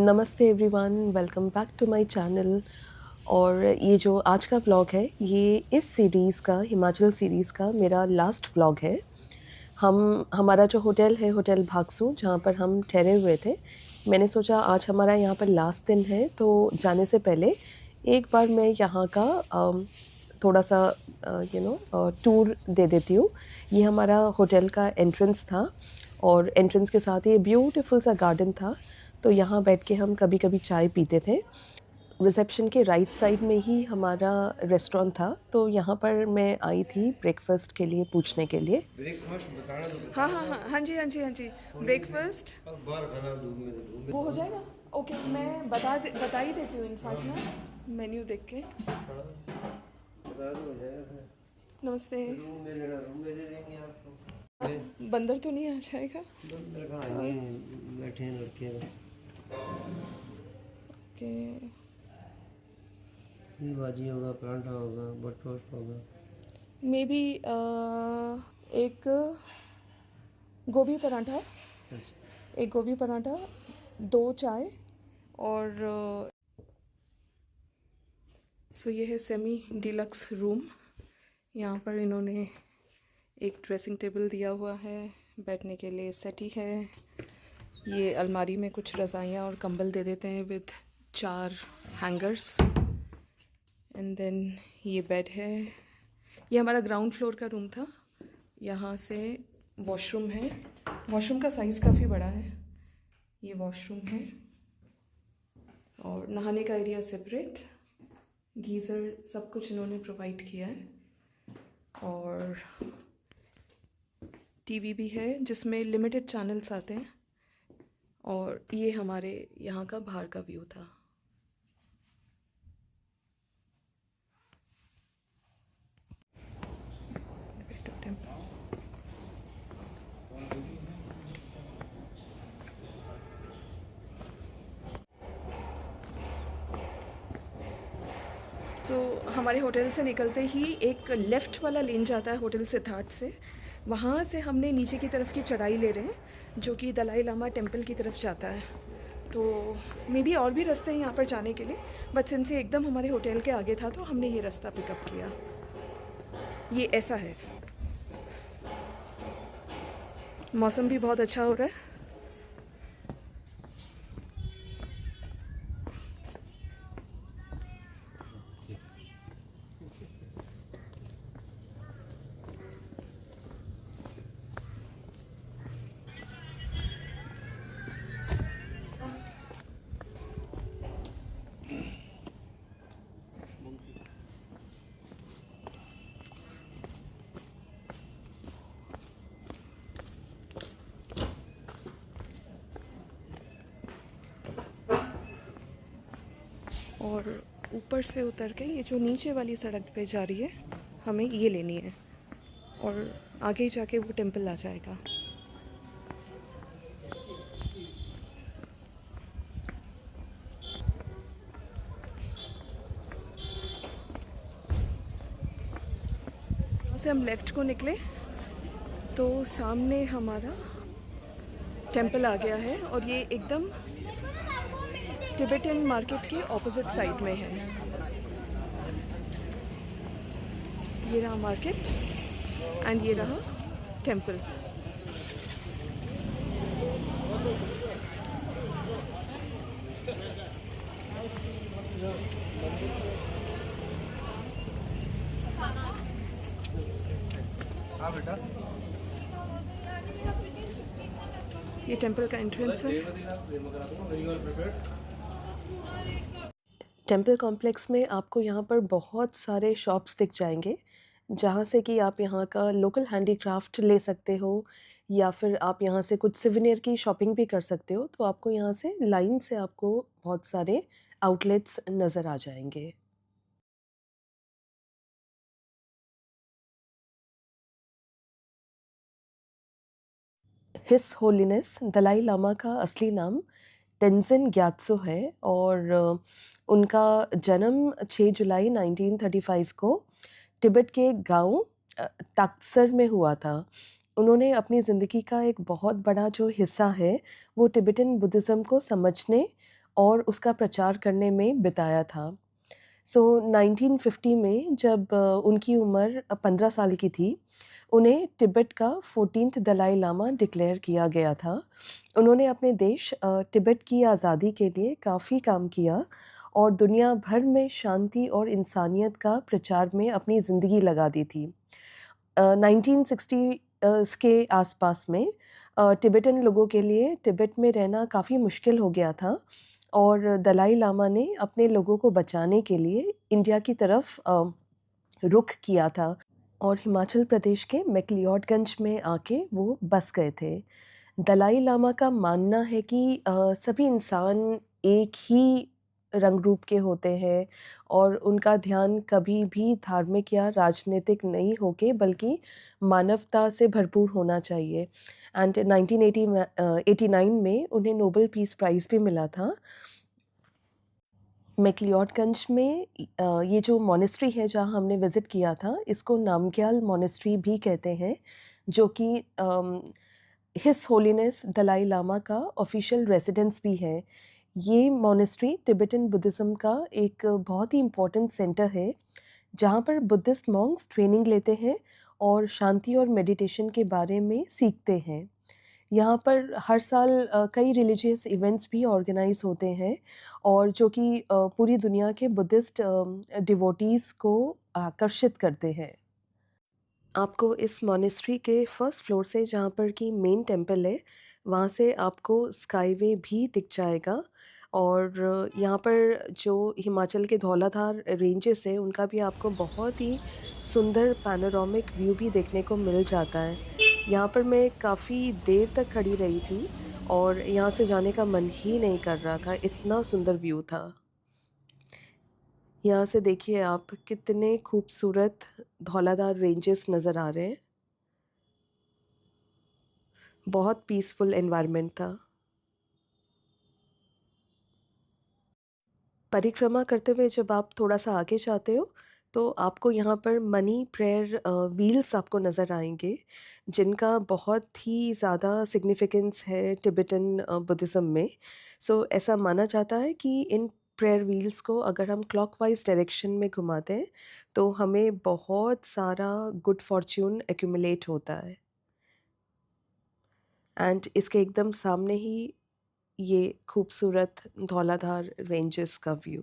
नमस्ते everyone, welcome back to my channel. और ये जो आज का व्लॉग है, ये इस सीरीज़ का, हिमाचल सीरीज़ का मेरा लास्ट व्लॉग है। हमारा जो होटल है, होटल भागसू, जहाँ पर हम ठहरे हुए थे, मैंने सोचा आज हमारा यहाँ पर लास्ट दिन है, तो जाने से पहले एक बार मैं यहाँ का थोड़ा सा टूर दे देती हूँ। ये हमारा होटल का एंट्रेंस था और एंट्रेंस के साथ ही ब्यूटीफुल सा गार्डन था। तो यहाँ बैठ के हम कभी कभी चाय पीते थे। रिसेप्शन के राइट साइड में ही हमारा रेस्टोरेंट था, तो यहाँ पर मैं आई थी ब्रेकफास्ट के लिए पूछने के लिए। ब्रेकफास्ट बताना तो हाँ बताओ। हाँ हाँ हाँ जी हाँ जी हाँ जी। ब्रेकफास्ट अब बाहर खाना धूप में तो धूप में वो हो तो जाएगा। ओके, मैं बता ही देती हूँ इनफैक्ट ना, मेन्यू देख के। हाँ, बता दो हो जाएगा फिर। नमस्ते। रूम में लेना रूम में दे देंगे आपको। बंदर तो नहीं आ जाएगा? बंदर कहाँ आएंगे, बैठे हैं लड़के तो। ओके, ये भाजी होगा, परांठा होगा, बट टोस्ट होगा। मे बी एक गोभी पराठा, अच्छा, एक गोभी पराठा, 2 चाय और सो ये है सेमी डिलक्स रूम। यहाँ पर इन्होंने एक ड्रेसिंग टेबल दिया हुआ है, बैठने के लिए सेटी है। ये अलमारी में कुछ रज़ाइयाँ और कंबल दे देते हैं विद 4 हैंगर्स। एंड देन ये बेड है। ये हमारा ग्राउंड फ्लोर का रूम था। यहाँ से वॉशरूम है। वॉशरूम का साइज़ काफ़ी बड़ा है। ये वॉशरूम है और नहाने का एरिया सेपरेट। गीज़र सब कुछ इन्होंने प्रोवाइड किया है और टीवी भी है जिसमें लिमिटेड चैनल्स आते हैं। और ये हमारे यहाँ का बाहर का व्यू था। तो हमारे होटल से निकलते ही एक लेफ़्ट वाला लेन जाता है होटल सिद्धार्थ से। वहाँ से हमने नीचे की तरफ की चढ़ाई ले रहे हैं जो कि दलाई लामा टेम्पल की तरफ जाता है। तो मे बी और भी रास्ते हैं यहाँ पर जाने के लिए, बट सिंस ये एकदम हमारे होटल के आगे था तो हमने ये रास्ता पिकअप किया। ये ऐसा है। मौसम भी बहुत अच्छा हो रहा है। और ऊपर से उतर के ये जो नीचे वाली सड़क पे जा रही है, हमें ये लेनी है और आगे ही जाके वो टेम्पल आ जाएगा। वहाँ से हम लेफ़्ट को निकले तो सामने हमारा टेम्पल आ गया है और ये एकदम टिबेटन मार्केट के ऑपोजिट साइड में है। ये रहा मार्केट एंड ये रहा टेम्पल। हाँ बेटा, ये टेम्पल का एंट्रेंस है। टेम्पल कॉम्प्लेक्स में आपको यहाँ पर बहुत सारे शॉप्स दिख जाएंगे, जहाँ से कि आप यहाँ का लोकल हैंडीक्राफ्ट ले सकते हो या फिर आप यहाँ से कुछ सिवेनियर की शॉपिंग भी कर सकते हो। तो आपको यहाँ से लाइन से आपको बहुत सारे आउटलेट्स नज़र आ जाएंगे। हिस होलीनेस दलाई लामा का असली नाम तेंजिन ग्यात्सो है और उनका जन्म 6 जुलाई 1935 को तिब्बत के गांव ताक्सर में हुआ था। उन्होंने अपनी ज़िंदगी का एक बहुत बड़ा जो हिस्सा है वो तिब्बतन बुद्धिज़्म को समझने और उसका प्रचार करने में बिताया था। सो 1950 में जब उनकी उम्र 15 साल की थी, उन्हें तिब्बत का 14th दलाई लामा डिक्लेयर किया गया था। उन्होंने अपने देश तिब्बत की आज़ादी के लिए काफ़ी काम किया और दुनिया भर में शांति और इंसानियत का प्रचार में अपनी ज़िंदगी लगा दी थी। 1960 के आसपास में तिब्बतन लोगों के लिए तिब्बत में रहना काफ़ी मुश्किल हो गया था और दलाई लामा ने अपने लोगों को बचाने के लिए इंडिया की तरफ रुख किया था और हिमाचल प्रदेश के मैक्लियोडगंज में आके वो बस गए थे। दलाई लामा का मानना है कि सभी इंसान एक ही रंग रूप के होते हैं और उनका ध्यान कभी भी धार्मिक या राजनीतिक नहीं होके बल्कि मानवता से भरपूर होना चाहिए। एंड 1989 में उन्हें नोबेल पीस प्राइज़ भी मिला था। मैक्लियोडगंज में ये जो मॉनेस्ट्री है जहाँ हमने विज़िट किया था, इसको नामग्याल मॉनेस्ट्री भी कहते हैं, जो कि हिज होलीनेस दलाई लामा का ऑफिशियल रेसिडेंस भी है। ये मॉनेस्ट्री तिब्बतन बुद्धिज़्म का एक बहुत ही इम्पोर्टेंट सेंटर है, जहाँ पर बुद्धिस्ट मॉन्क्स ट्रेनिंग लेते हैं और शांति और मेडिटेशन के बारे में सीखते हैं। यहाँ पर हर साल कई रिलीजियस इवेंट्स भी ऑर्गेनाइज होते हैं और जो कि पूरी दुनिया के बुद्धिस्ट डिवोटीज़ को आकर्षित करते हैं। आपको इस मॉनेस्ट्री के फर्स्ट फ्लोर से जहाँ पर कि मेन टेम्पल है, वहाँ से आपको स्काईवे भी दिख जाएगा और यहाँ पर जो हिमाचल के धौलाधार रेंजेस है, उनका भी आपको बहुत ही सुंदर पैनोरामिक व्यू भी देखने को मिल जाता है। यहाँ पर मैं काफ़ी देर तक खड़ी रही थी और यहाँ से जाने का मन ही नहीं कर रहा था, इतना सुंदर व्यू था। यहाँ से देखिए आप कितने खूबसूरत धौलाधार रेंजेस नज़र आ रहे हैं। बहुत पीसफुल एनवायरनमेंट था। परिक्रमा करते हुए जब आप थोड़ा-सा आगे जाते हो, तो आपको यहाँ पर मनी प्रेयर व्हील्स आपको नज़र आएँगे, जिनका बहुत ही ज़्यादा सिग्निफिकेंस है तिब्बतन बुद्धिज़्म में। सो ऐसा माना जाता है कि इन प्रेयर व्हील्स को अगर हम क्लॉकवाइज़ डायरेक्शन में घुमाते हैं, तो हमें बहुत सारा गुड फॉर्च्यून एक्यूमुलेट होता है। एंड इसके एकदम सामने ही ये खूबसूरत धौलाधार रेंजेस का व्यू।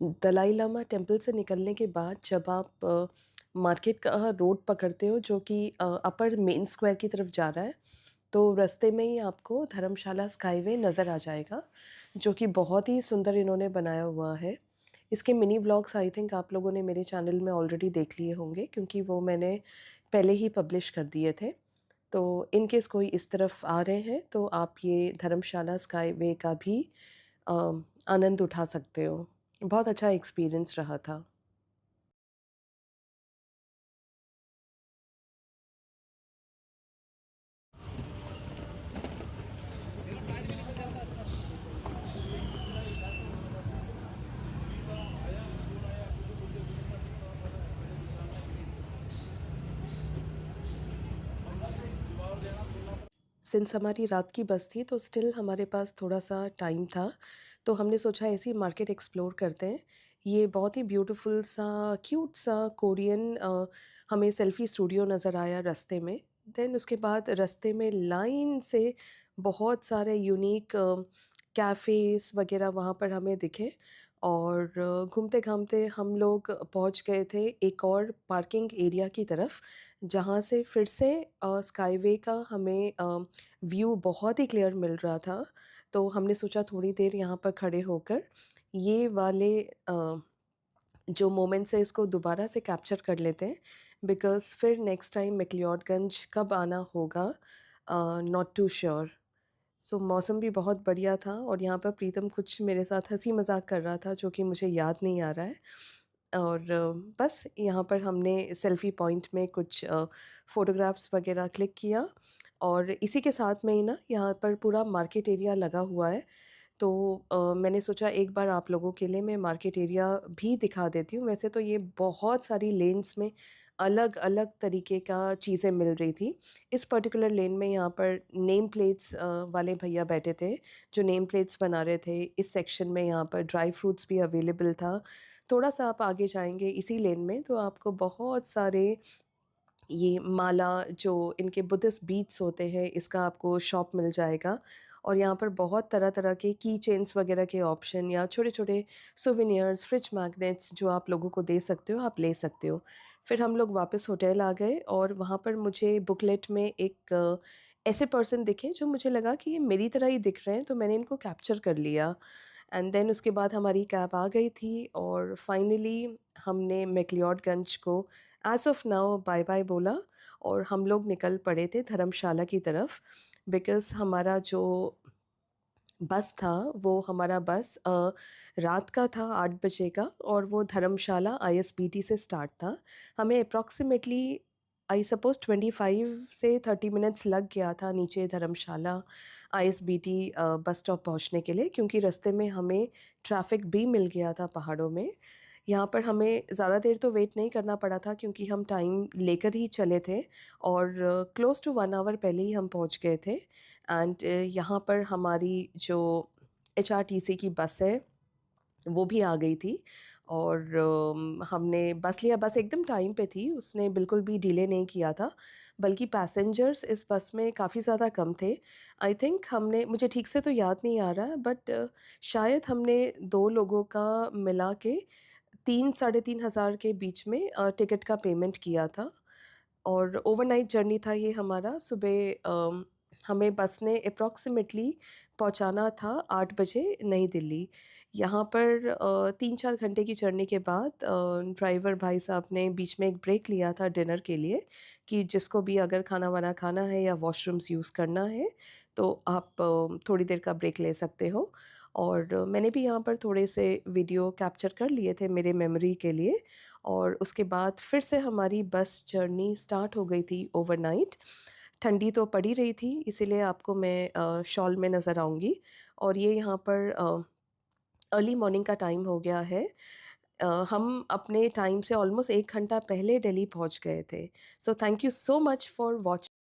दलाई लामा टेम्पल से निकलने के बाद जब आप मार्केट का रोड पकड़ते हो जो कि अपर मेन स्क्वायर की तरफ जा रहा है, तो रास्ते में ही आपको धर्मशाला स्काईवे नज़र आ जाएगा, जो कि बहुत ही सुंदर इन्होंने बनाया हुआ है। इसके मिनी व्लॉग्स आई थिंक आप लोगों ने मेरे चैनल में ऑलरेडी देख लिए होंगे, क्योंकि वो मैंने पहले ही पब्लिश कर दिए थे। तो इन केस कोई इस तरफ आ रहे हैं तो आप ये धर्मशाला स्काईवे का भी अ, आनंद उठा सकते हो। बहुत अच्छा एक्सपीरियंस रहा था। सिंस हमारी रात की बस थी तो स्टिल हमारे पास थोड़ा-सा टाइम था, तो हमने सोचा ऐसे ही मार्केट एक्सप्लोर करते हैं। ये बहुत ही ब्यूटीफुल सा, क्यूट सा कोरियन हमें सेल्फ़ी स्टूडियो नज़र आया रास्ते में। देन उसके बाद रास्ते में लाइन से बहुत सारे यूनिक कैफ़ेज़ वग़ैरह वहाँ पर हमें दिखे, और घूमते-घामते हम लोग पहुँच गए थे एक और पार्किंग एरिया की तरफ, जहाँ से फिर से स्काईवे का हमें व्यू बहुत ही क्लियर मिल रहा था। तो हमने सोचा थोड़ी देर यहाँ पर खड़े होकर ये वाले जो मोमेंट्स है इसको दोबारा से कैप्चर कर लेते हैं, बिकॉज़ फिर नेक्स्ट टाइम मैक्लियोडगंज कब आना होगा नॉट टू श्योर। सो मौसम भी बहुत बढ़िया था और यहाँ पर प्रीतम कुछ मेरे साथ हँसी मज़ाक कर रहा था जो कि मुझे याद नहीं आ रहा है। और बस यहाँ पर हमने सेल्फ़ी पॉइंट में कुछ फ़ोटोग्राफ्स वग़ैरह क्लिक किया, और इसी के साथ में ही ना यहाँ पर पूरा मार्केट एरिया लगा हुआ है। तो मैंने सोचा एक बार आप लोगों के लिए मैं मार्केट एरिया भी दिखा देती हूँ। वैसे तो ये बहुत सारी लेन्स में अलग-अलग तरीके का चीज़ें मिल रही थी। इस पर्टिकुलर लेन में यहाँ पर नेम प्लेट्स वाले भैया बैठे थे, जो नेम प्लेट्स बना रहे थे। इस सेक्शन में यहाँ पर ड्राई फ्रूट्स भी अवेलेबल था। थोड़ा-सा आप आगे जाएँगे इसी लेन में तो आपको बहुत सारे ये माला जो इनके बुद्धिस्ट बीड्स होते हैं, इसका आपको शॉप मिल जाएगा, और यहाँ पर बहुत तरह-तरह के की चेन्स वगैरह के ऑप्शन या छोटे-छोटे सोवेनिर्स, फ्रिज मैग्नेट्स जो आप लोगों को दे सकते हो, आप ले सकते हो। फिर हम लोग वापस होटल आ गए और वहाँ पर मुझे बुकलेट में एक ऐसे पर्सन दिखे जो मुझे लगा कि ये मेरी तरह ही दिख रहे हैं, तो मैंने इनको कैप्चर कर लिया। एंड देन उसके बाद हमारी कैब आ गई थी और फाइनली हमने मैक्लियोडगंज को एज़ ऑफ़ नाउ बाय-बाय बोला, और हम लोग निकल पड़े थे धर्मशाला की तरफ, बिकॉज़ हमारा जो बस था वो हमारा बस रात का था 8 बजे का, और वो धर्मशाला आईएसबीटी से स्टार्ट था। हमें अप्रॉक्सिमेटली आई सपोज़ 25 से 30 मिनट्स लग गया था नीचे धर्मशाला आईएसबीटी बस स्टॉप पहुँचने के लिए, क्योंकि रास्ते में हमें ट्रैफ़िक भी मिल गया था पहाड़ों में। यहाँ पर हमें ज़्यादा देर तो वेट नहीं करना पड़ा था क्योंकि हम टाइम लेकर ही चले थे, और क्लोज़ टू 1 आवर पहले ही हम पहुँच गए थे। एंड यहाँ पर हमारी जो एचआरटीसी की बस है वो भी आ गई थी, और हमने बस लिया। बस एकदम टाइम पे थी, उसने बिल्कुल भी डिले नहीं किया था, बल्कि पैसेंजर्स इस बस में काफ़ी ज़्यादा कम थे। आई थिंक हमने, मुझे ठीक से तो याद नहीं आ रहा है, बट शायद हमने 2 लोगों का मिला के 3 साढ़े 3 हज़ार के बीच में टिकट का पेमेंट किया था। और ओवरनाइट जर्नी था ये हमारा। सुबह हमें बस ने अप्रॉक्सिमेटली पहुंचाना था 8 बजे नई दिल्ली। यहाँ पर 3-4 घंटे की जर्नी के बाद ड्राइवर भाई साहब ने बीच में एक ब्रेक लिया था डिनर के लिए, कि जिसको भी अगर खाना वाना खाना है या वॉशरूम्स यूज़ करना है तो आप थोड़ी देर का ब्रेक ले सकते हो। और मैंने भी यहाँ पर थोड़े से वीडियो कैप्चर कर लिए थे मेरे मेमोरी के लिए, और उसके बाद फिर से हमारी बस जर्नी स्टार्ट हो गई थी ओवरनाइट। ठंडी तो पड़ ही रही थी, इसीलिए आपको मैं शॉल में नज़र आऊँगी, और ये यहाँ पर अर्ली मॉर्निंग का टाइम हो गया है। हम अपने टाइम से ऑलमोस्ट 1 घंटा पहले दिल्ली पहुँच गए थे। So thank you so much for watching.